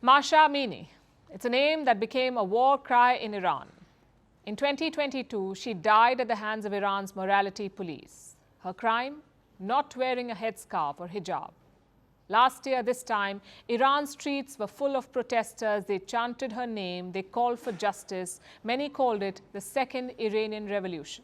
Mahsa Amini. It's a name that became a war cry in Iran. In 2022, she died at the hands of Iran's morality police. Her crime? Not wearing a headscarf or hijab. Last year, this time, Iran's streets were full of protesters. They chanted her name. They called for justice. Many called it the Second Iranian Revolution.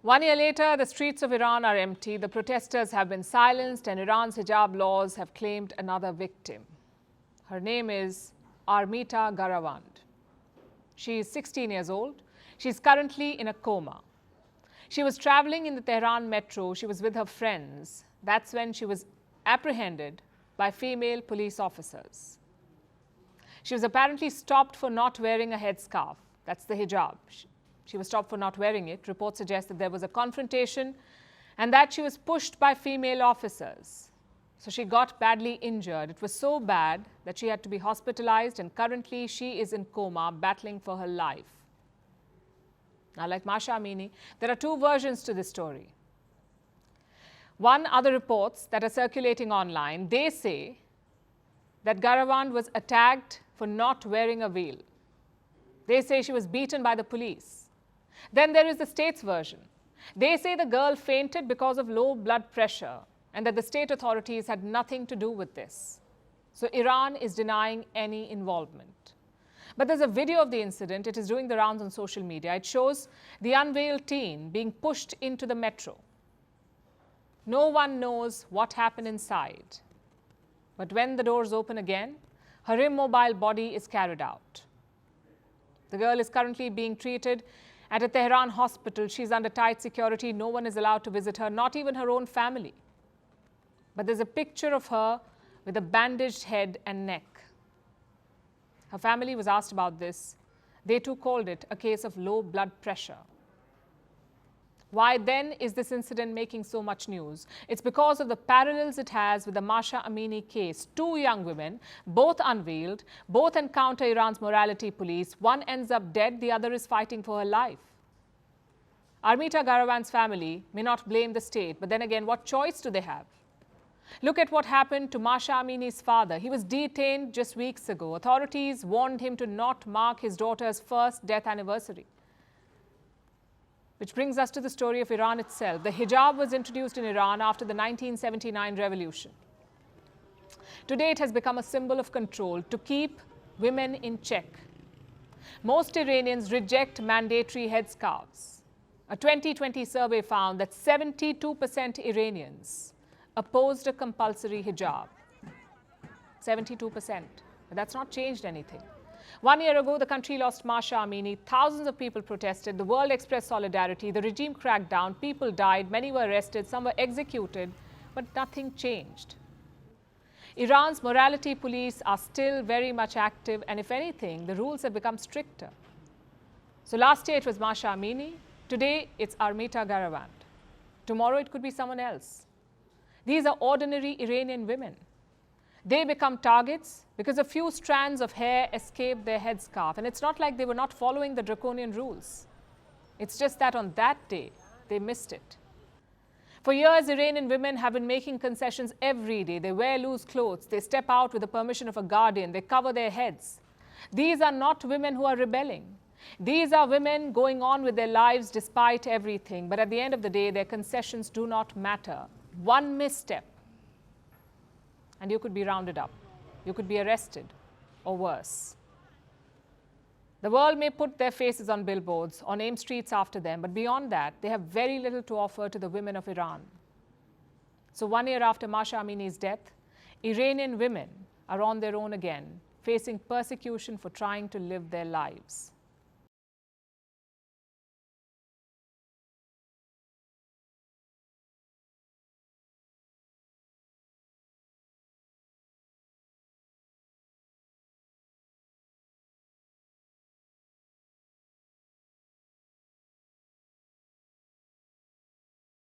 One year later, the streets of Iran are empty. The protesters have been silenced and Iran's hijab laws have claimed another victim. Her name is Armita Garavand. She is 16 years old. She is currently in a coma. She was traveling in the Tehran metro. She was with her friends. That's when she was apprehended by female police officers. She was apparently stopped for not wearing a headscarf. That's the hijab. She was stopped for not wearing it. Reports suggest that there was a confrontation and that she was pushed by female officers. So she got badly injured. It was so bad that she had to be hospitalized, and currently she is in coma, battling for her life. Now, like Mahsa Amini, there are two versions to this story. One, other reports that are circulating online, they say that Garavand was attacked for not wearing a veil. They say she was beaten by the police. Then there is the state's version. They say the girl fainted because of low blood pressure and that the state authorities had nothing to do with this. So Iran is denying any involvement. But there's a video of the incident. It is doing the rounds on social media. It shows the unveiled teen being pushed into the metro. No one knows what happened inside. But when the doors open again, her immobile body is carried out. The girl is currently being treated at a Tehran hospital. She's under tight security. No one is allowed to visit her, not even her own family. But there's a picture of her with a bandaged head and neck. Her family was asked about this. They too called it a case of low blood pressure. Why then is this incident making so much news? It's because of the parallels it has with the Mahsa Amini case. Two young women, both unveiled, both encounter Iran's morality police. One ends up dead, the other is fighting for her life. Armita Garavand's family may not blame the state, but then again, what choice do they have? Look at what happened to Mahsa Amini's father. He was detained just weeks ago. Authorities warned him to not mark his daughter's first death anniversary. Which brings us to the story of Iran itself. The hijab was introduced in Iran after the 1979 revolution. Today, it has become a symbol of control to keep women in check. Most Iranians reject mandatory headscarves. A 2020 survey found that 72% Iranians opposed a compulsory hijab. 72%. But that's not changed anything. 1 year ago, the country lost Mahsa Amini. Thousands of people protested. The world expressed solidarity. The regime cracked down. People died. Many were arrested. Some were executed. But nothing changed. Iran's morality police are still very much active. And if anything, the rules have become stricter. So last year, it was Mahsa Amini. Today, it's Armita Garavand. Tomorrow, it could be someone else. These are ordinary Iranian women. They become targets because a few strands of hair escaped their headscarf. And it's not like they were not following the draconian rules. It's just that on that day, they missed it. For years, Iranian women have been making concessions every day. They wear loose clothes. They step out with the permission of a guardian. They cover their heads. These are not women who are rebelling. These are women going on with their lives despite everything. But at the end of the day, their concessions do not matter. One misstep, and you could be rounded up. You could be arrested, or worse. The world may put their faces on billboards or name streets after them, but beyond that, they have very little to offer to the women of Iran. So 1 year after Mahsa Amini's death, Iranian women are on their own again, facing persecution for trying to live their lives.